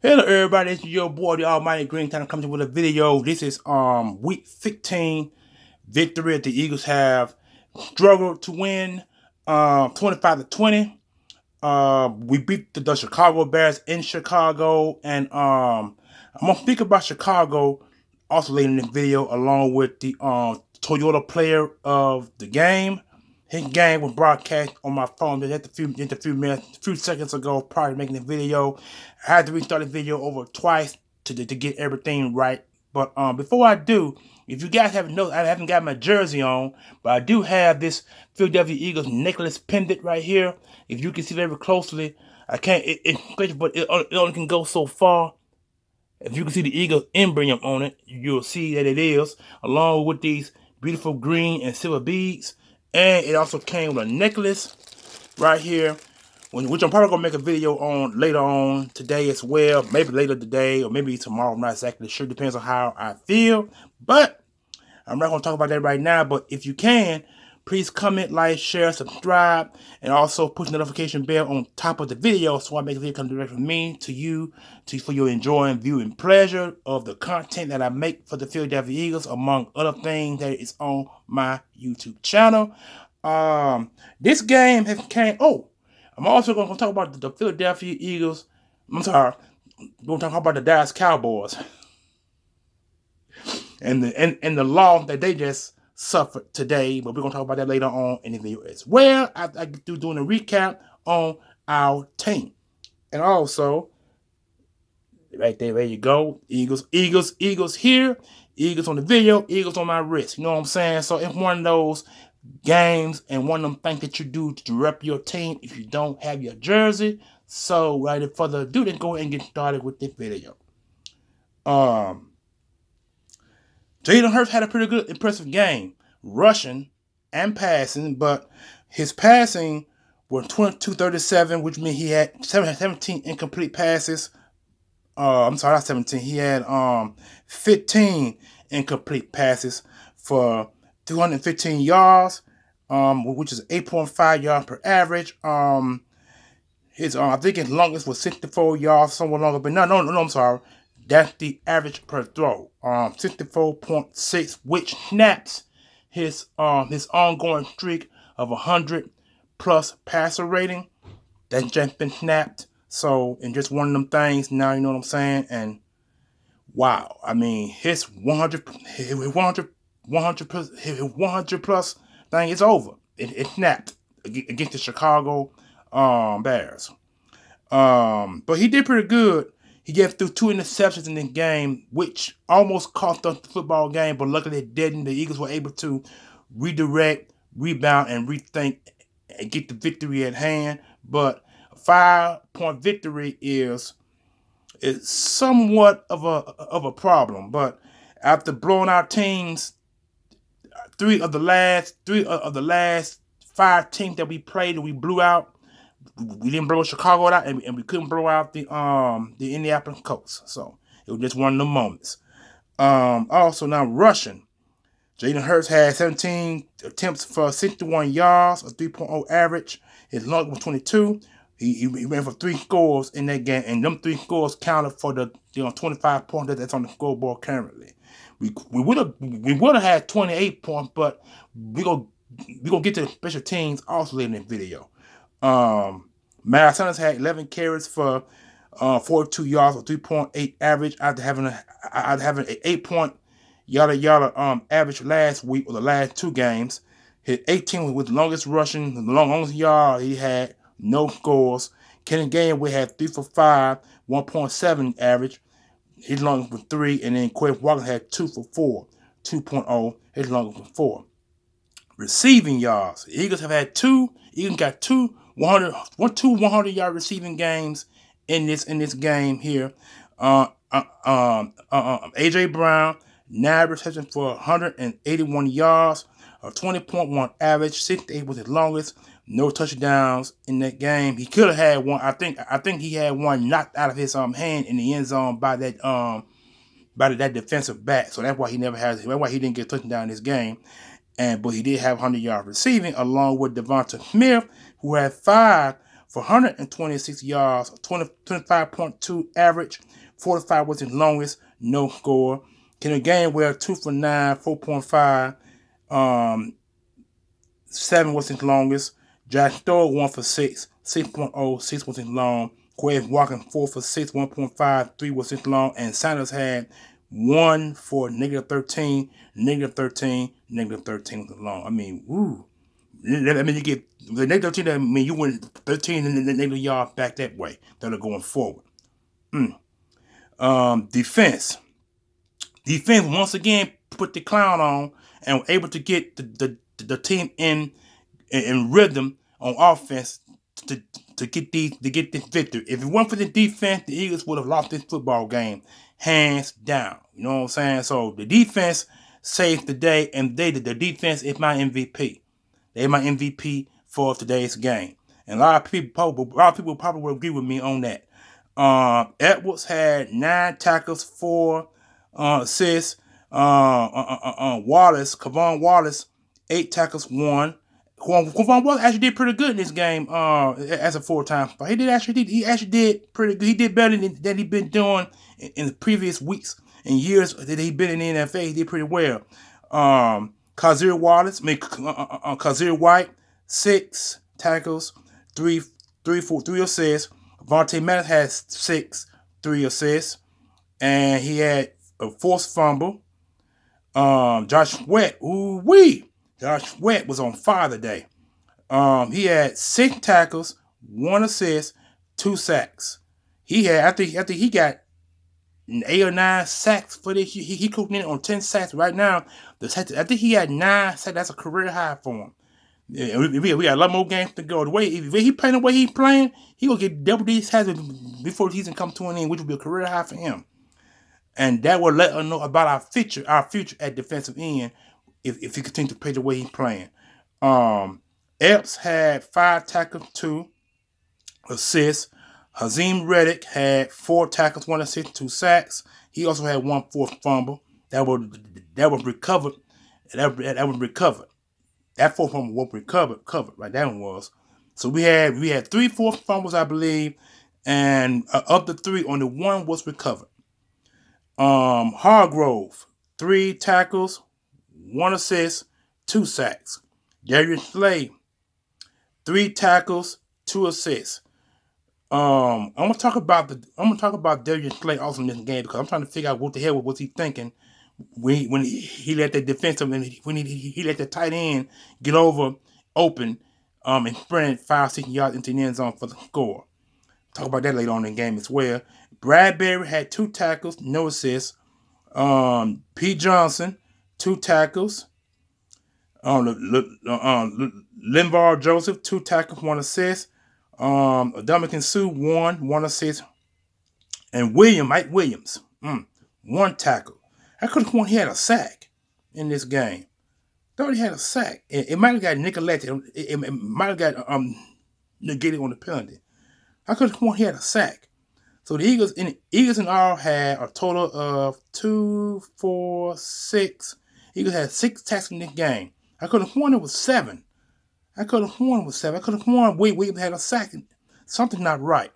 Hello everybody, it's your boy the Almighty Green Time coming with a video. This is week 15 victory that the Eagles have struggled to win 25-20. We beat the Chicago Bears in Chicago, and I'm gonna speak about Chicago also later in the video along with the Toyota player of the game. His game was broadcast on my phone just a few seconds ago prior to making the video. I had to restart the video over twice to get everything right. But before I do, if you guys haven't noticed, I haven't got my jersey on, but I do have this Philadelphia Eagles necklace pendant right here. If you can see very closely, I can't, but it only can go so far. If you can see the Eagles emblem on it, you'll see that it is, along with these beautiful green and silver beads. And it also came with a necklace right here, which I'm probably going to make a video on later on today as well. Maybe later today or maybe tomorrow. I'm not exactly sure. Depends on how I feel. But I'm not going to talk about that right now. But if you can, please comment, like, share, subscribe, and also push the notification bell on top of the video so I make a video come direct from me to you for your enjoying, viewing pleasure of the content that I make for the Philadelphia Eagles, among other things that is on my YouTube channel. This game has came. Oh, I'm also going to talk about the Philadelphia Eagles. I'm sorry, we're going to talk about the Dallas Cowboys and the law that they just suffered today, but we're going to talk about that later on in the video as well. I get through doing a recap on our team. And also, right there you go. Eagles here. Eagles on the video. Eagles on my wrist. You know what I'm saying? So it's one of those games and one of them things that you do to rep your team if you don't have your jersey. So, without further ado, let's go ahead and get started with this video. Jalen Hurts had a pretty good, impressive game, rushing and passing, but his passing was 22-37, which means he had 17 incomplete passes. I'm sorry, not 17. He had 15 incomplete passes for 215 yards, which is 8.5 yards per average. I think his longest was 64 yards, somewhat longer, but no, I'm sorry. That's the average per throw. 64.6, which snaps his ongoing streak of 100+ passer rating. That's just been snapped. So, and just one of them things now, you know what I'm saying? And wow, I mean, his 100 plus thing is over. It snapped against the Chicago Bears. But he did pretty good. He gave through 2 interceptions in the game, which almost cost us the football game, but luckily it didn't. The Eagles were able to redirect, rebound, and rethink and get the victory at hand. But a 5-point victory is somewhat of a problem. But after blowing our teams, three of the last 5 teams that we played that we blew out, we didn't blow Chicago out, and we couldn't blow out the Indianapolis Colts. So it was just one of the moments. Also now rushing, Jalen Hurts had 17 attempts for 61 yards, a 3.0 average. His longest was 22. He ran for 3 scores in that game, and them 3 scores counted for the 25 points that's on the scoreboard currently. We would have had 28 points, but we gonna get to the special teams also later in the video. Miles Sanders had 11 carries for 42 yards or 3.8 average after having an 8 yada average last week or the last 2 games. His 18 was the longest rushing, the longest yard he had, no scores. Kenny Gainwell had 3 for 5, 1.7 average. His longest was 3, and then Quay Walker had 2 for 4, 2.0. His longest was 4. Receiving yards. The Eagles have had 2. Eagles got 2 100-yard receiving games in this game here. AJ Brown, 9 receptions for 181 yards, a 20.1 average. 68 was his longest. No touchdowns in that game. He could have had one. I think he had one knocked out of his hand in the end zone by that defensive back. So that's why he never has. That's why he didn't get a touchdown in this game. But he did have 100-yard receiving along with Devonta Smith, who had 5 for 126 yards, 25.2 average, 45 was his longest, no score. Kenneth Gainwell 2 for 9, 4.5. 7 was his longest. Josh Stoll 1 for 6, 6.0, 6 was his long. Quez Walker 4 for 6, 1.5, 3 was his long. And Sanders had 1 for -13, -13, -13 was his long. I mean, woo. I mean, you get the -13, that mean you went 13 and the negative yard back that way. That are going forward. Defense. Defense once again put the clown on and were able to get the team in rhythm on offense to get this victory. If it weren't for the defense, the Eagles would have lost this football game hands down. You know what I'm saying? So the defense saved the day, and the defense is my MVP. They're my MVP for today's game, and a lot of people probably will agree with me on that. Edwards had 9 tackles, 4 assists. Kavon Wallace, 8 tackles, 1. Kavon Wallace actually did pretty good in this game as a full-time. But he actually did pretty good. He did better than he'd been doing in the previous weeks and years that he'd been in the NFL. He did pretty well. Kazir White, 6 tackles, 3 assists. Vontae Maddox has 6, 3 assists, and he had a forced fumble. Josh Sweat, Josh Sweat was on fire today. He had 6 tackles, 1 assist, 2 sacks. He had, I think he got 8 or 9 sacks for this. He cooking in on 10 sacks right now. I think he had 9 sacks. That's a career high for him. Yeah, we got a lot more games to go. The way he playing, he gonna get double these sacks before the season comes to an end, which will be a career high for him. And that will let us know about our future at defensive end if he continues to play the way he's playing. Epps had 5 tackles, 2 assists. Hakeem Reddick had 4 tackles, 1 assist, 2 sacks. He also had 1 forced fumble that was recovered. That was recovered. That 4th fumble was covered. Right, that one was. So we had 3 forced fumbles, I believe, and of the 3, only 1 was recovered. Hargrove, 3 tackles, 1 assist, 2 sacks. Darius Slay, 3 tackles, 2 assists. I'm gonna talk about Darius Slay also in this game because I'm trying to figure out what the hell was he thinking when he let the defensive and when he let the tight end get open and sprint 5-6 yards into the end zone for the score. Talk about that later on in the game as well. Bradbury had 2 tackles, no assists. Pete Johnson, 2 tackles. Linval Joseph, 2 tackles, 1 assist. Dominican Sue, 1 assist. And Mike Williams, 1 tackle. I could have sworn he had a sack in this game. Thought he had a sack. It might have got neglected. It might have got negated on the penalty. I could have sworn he had a sack. So the Eagles in all had a total of 2, 4, 6. Eagles had 6 sacks in this game. I could have sworn it was 7. I could have sworn Williams had a sack. Something's not right.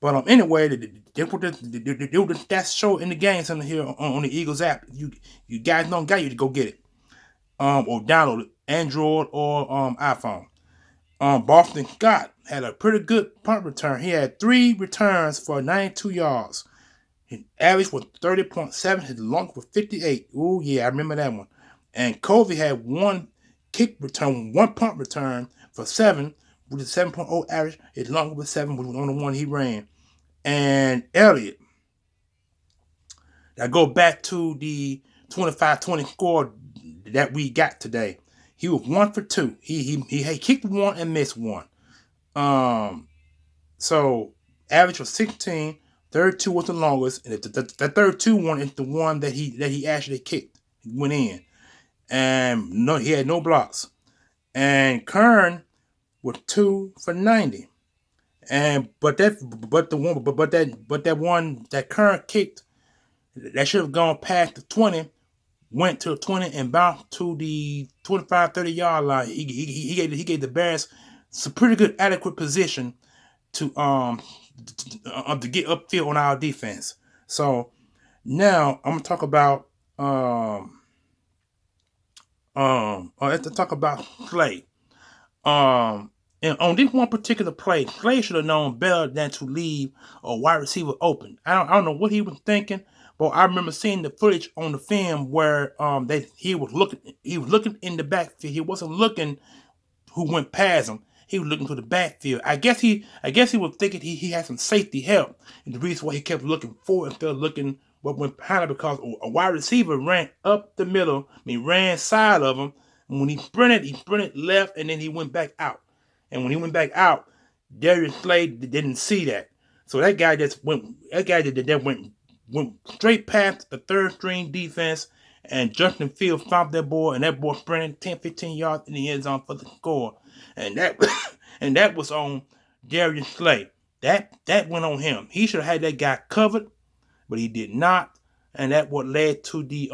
But anyway, they put the stats show in the game something here on the Eagles app. You guys don't got you to go get it. Or download it, Android or iPhone. Boston Scott had a pretty good punt return. He had 3 returns for 92 yards. His average was 30.7. His longest was 58. Ooh, yeah, I remember that one. And Covey had 1 kick return, 1 punt return for 7, with a 7.0 average. His longest was 7, which was the only one he ran. And Elliott, I go back to the 25-20 score that we got today. He was 1 for 2. He kicked 1 and missed 1. So average was 16. Third 2 was the longest, and the third 2 one is the one that he actually kicked. He went in, and he had no blocks. And Kern was 2 for 90. And but that one that Kern kicked that should have gone past the 20 went to the 20 and bounced to the 25-30 yard line. He gave the Bears some pretty good adequate position to get upfield on our defense. So now I'm gonna talk about let's talk about Clay. And on this one particular play, Clay should have known better than to leave a wide receiver open. I don't know what he was thinking, but I remember seeing the footage on the film where he was looking in the backfield. He wasn't looking who went past him. He was looking to the backfield. I guess he was thinking he had some safety help, and the reason why he kept looking forward instead of looking what went behind him, because a wide receiver ran up the middle. Ran side of him. And when he sprinted left, and then he went back out. And when he went back out, Darius Slade didn't see that. So that guy went straight past the third string defense, and Justin Fields found that boy, and that boy sprinted 10, 15 yards in the end zone for the score. And that was on Darius Slade. That went on him. He should have had that guy covered, but he did not. And that what led to the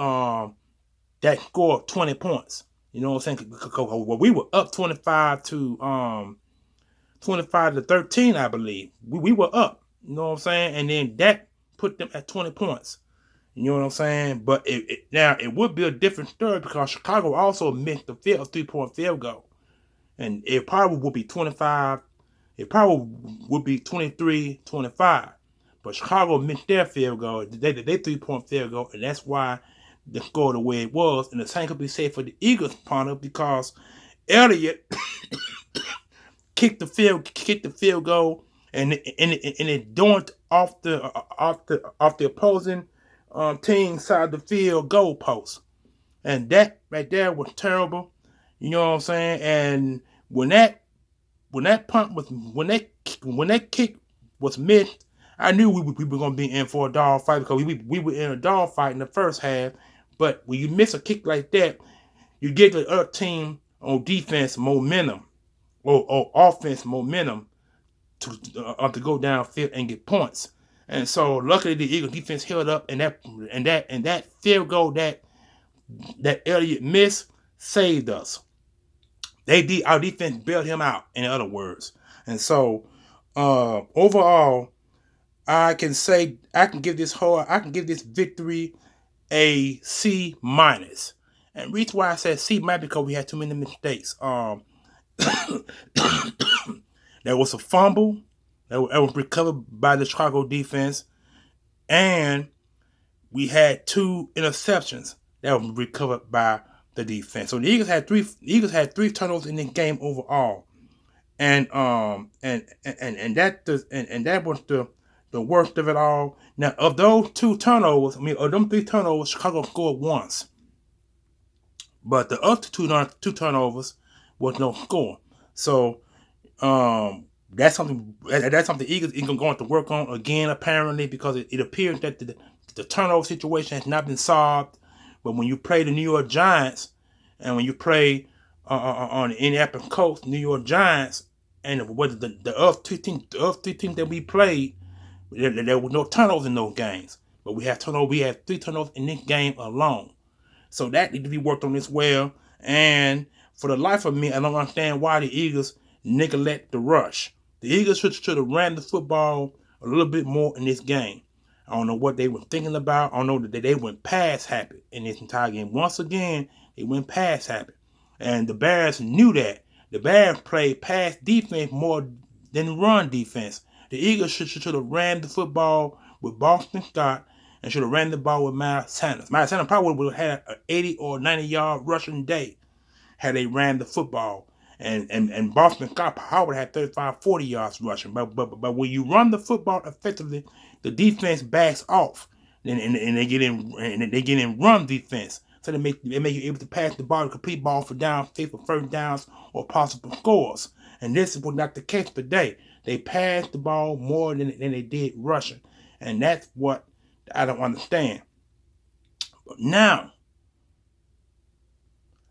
that score of 20 points. You know what I'm saying? Because we were up 25 to 13, I believe. We were up. You know what I'm saying? And then that put them at 20 points. You know what I'm saying? But now it would be a different story because Chicago also missed the 3-point field goal. And it probably would be 25. It probably would be 23-25. But Chicago missed their field goal. They 3-point field goal. And that's why the score the way it was. And the same could be said for the Eagles punter, because Elliott kicked the field goal, and it dawned off the opposing team side of the field goal post. And that right there was terrible. You know what I'm saying? And when that kick was missed, I knew we were going to be in for a dog fight, because we were in a dog fight in the first half. But when you miss a kick like that, you give the other team on defense momentum or offense momentum to go downfield and get points. And so luckily the Eagles defense held up, and that field goal that Elliott missed saved us. Our defense bailed him out, in other words. And so overall, I can give this victory a C-. And the reason why I said C- because we had too many mistakes. There was a fumble that was recovered by the Chicago defense, and we had 2 interceptions that were recovered by the defense. So the Eagles had three turnovers in the game overall, and that was the worst of it all. Now, of those 2 turnovers, of them 3 turnovers, Chicago scored once. But the other two turnovers was no score. So that's something the Eagles are going to work on again, apparently, because it appears that the turnover situation has not been solved. But when you play the New York Giants, and when you play on the Indianapolis Colts, New York Giants, and the other three teams that we played, there were no turnovers in those games. But we had 3 turnovers in this game alone. So that needs to be worked on as well. And for the life of me, I don't understand why the Eagles neglect the rush. The Eagles should have ran the football a little bit more in this game. I don't know what they were thinking about. I don't know that they went pass happy in this entire game. Once again, they went pass happy. And the Bears knew that. The Bears played pass defense more than run defense. The Eagles should have ran the football with Boston Scott, and should have ran the ball with Miles Sanders. Miles Sanders probably would have had an 80 or 90-yard rushing day had they ran the football. And Boston Scott probably had 35, 40 yards rushing. But when you run the football effectively, the defense backs off, and they get in run defense. So they make you able to pass the ball, complete ball for first downs or possible scores. And this was not the case today. They passed the ball more than they did rushing, and that's what I don't understand. But now,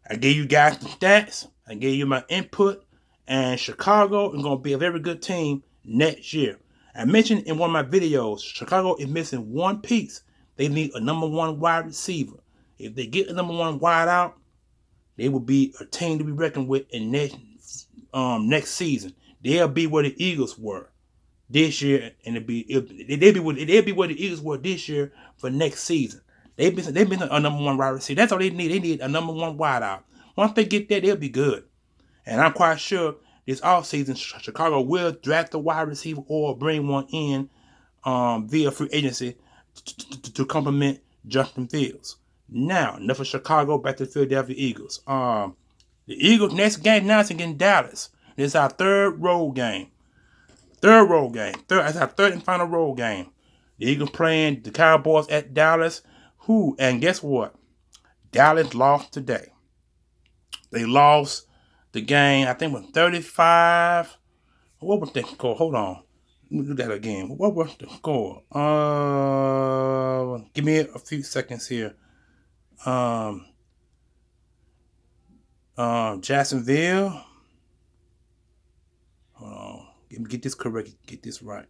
I gave you guys the stats. I gave you my input. And Chicago is going to be a very good team next year. I mentioned in one of my videos, Chicago is missing one piece. They need a number 1 wide receiver. If they get the number 1 wide out, they will be a team to be reckoned with in next season. They'll be where the Eagles were. this year, and they'd be what the Eagles were this year for next season. They've been a number one wide receiver. That's all they need. They need a number one wideout. Once they get that, they'll be good. And I'm quite sure this offseason, Chicago will draft a wide receiver or bring one in via free agency to complement Justin Fields. Now, enough of Chicago, back to the Philadelphia Eagles. The Eagles' next game now is against Dallas. This is our third road game. That's our third and final road game. The Eagles playing the Cowboys at Dallas. And guess what? Dallas lost today. They lost the game, I think, was 35. What was the score? Hold on. Let me do that again. What was the score? Give me a few seconds here. Jacksonville. Hold on. Get this correct. Get this right.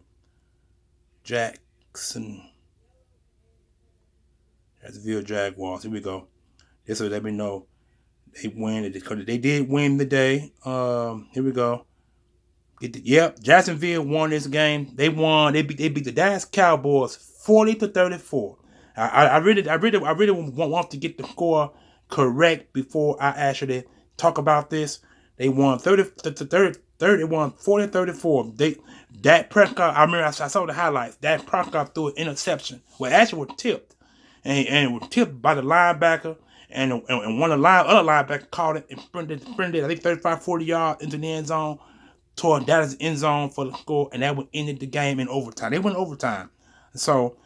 Jacksonville Jaguars. Here we go. This will let me know they win. They did win the day. Here we go. Jacksonville won this game. They won. They beat the Dallas Cowboys 40-34. I really want to get the score correct before I actually talk about this. They won 30. They won 40-34. Dak Prescott. I remember I saw the highlights. Dak Prescott threw an interception. Well, actually was tipped, and it was tipped by the linebacker. And one of the other linebackers caught it and sprinted, I think 35, 40 yards into the end zone, toward Dallas' end zone for the score, and that would ended the game in overtime. They went overtime. So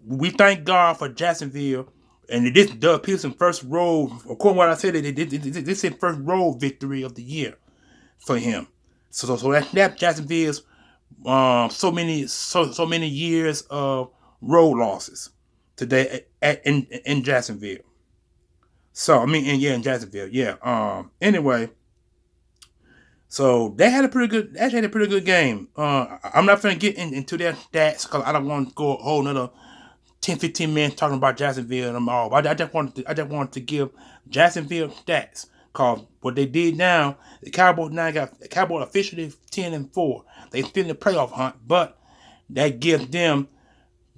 we thank God for Jacksonville. And this Doug Peterson first road, according to what I said, this is his first road victory of the year for him. So that Jacksonville's so many years of road losses today in Jacksonville. So in Jacksonville, yeah. Anyway, so they had a pretty good game. I'm not gonna get into their stats because I don't want to go a whole another 10-15 minutes talking about Jacksonville and them all. But I just wanted to give Jacksonville stats. Cause what they did now, the Cowboys officially 10-4. They still in the playoff hunt, but that gives them.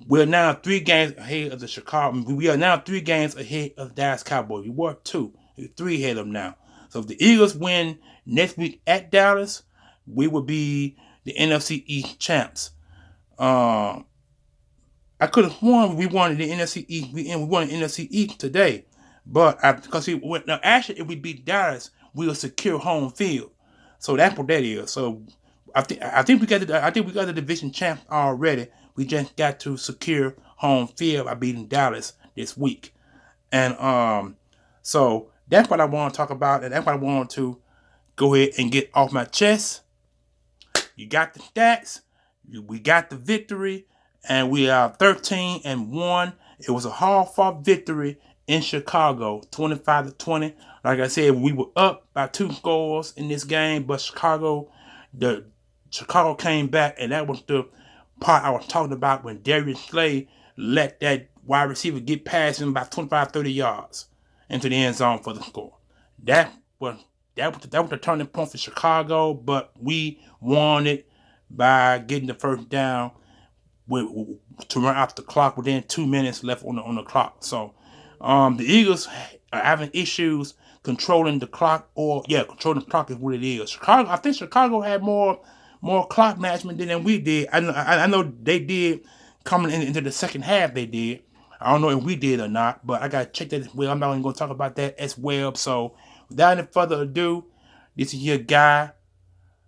We're now 3 games ahead of the Chicago. We are now 3 games ahead of the Dallas Cowboys. We were 2, 3 ahead of them now. So if the Eagles win next week at Dallas, we will be the NFC East champs. I could have won. We won the NFC East. We won the NFC East today, but actually, if we beat Dallas, we'll secure home field. So that's what that is. So I think we got the division champ already. We just got to secure home field by beating Dallas this week, and so that's what I want to talk about, and that's what I want to go ahead and get off my chest. You got the stats. We got the victory. And we are 13-1. It was a hard-fought victory in Chicago, 25-20. Like I said, we were up by 2 scores in this game, but Chicago came back, and that was the part I was talking about when Darius Slay let that wide receiver get past him about 25, 30 yards into the end zone for the score. That was the turning point for Chicago, but we won it by getting the first down to run out the clock within 2 minutes left on the clock. So the Eagles are having issues controlling the clock, controlling the clock is what it is. I think Chicago had more clock management than we did. I know they did coming into the second half. They did. I don't know if we did or not, but I got to check that as well. I'm not even going to talk about that as well. So without any further ado, this is your guy,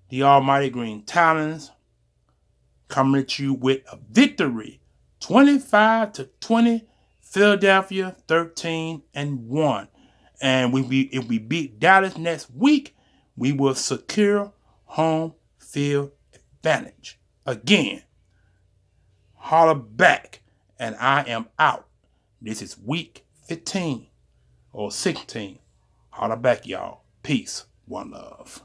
the Almighty Green Talons, coming at you with a victory, 25-20, Philadelphia 13-1. And if we beat Dallas next week, we will secure home field advantage. Again, holler back, and I am out. This is week 15 or 16. Holler back, y'all. Peace. One love.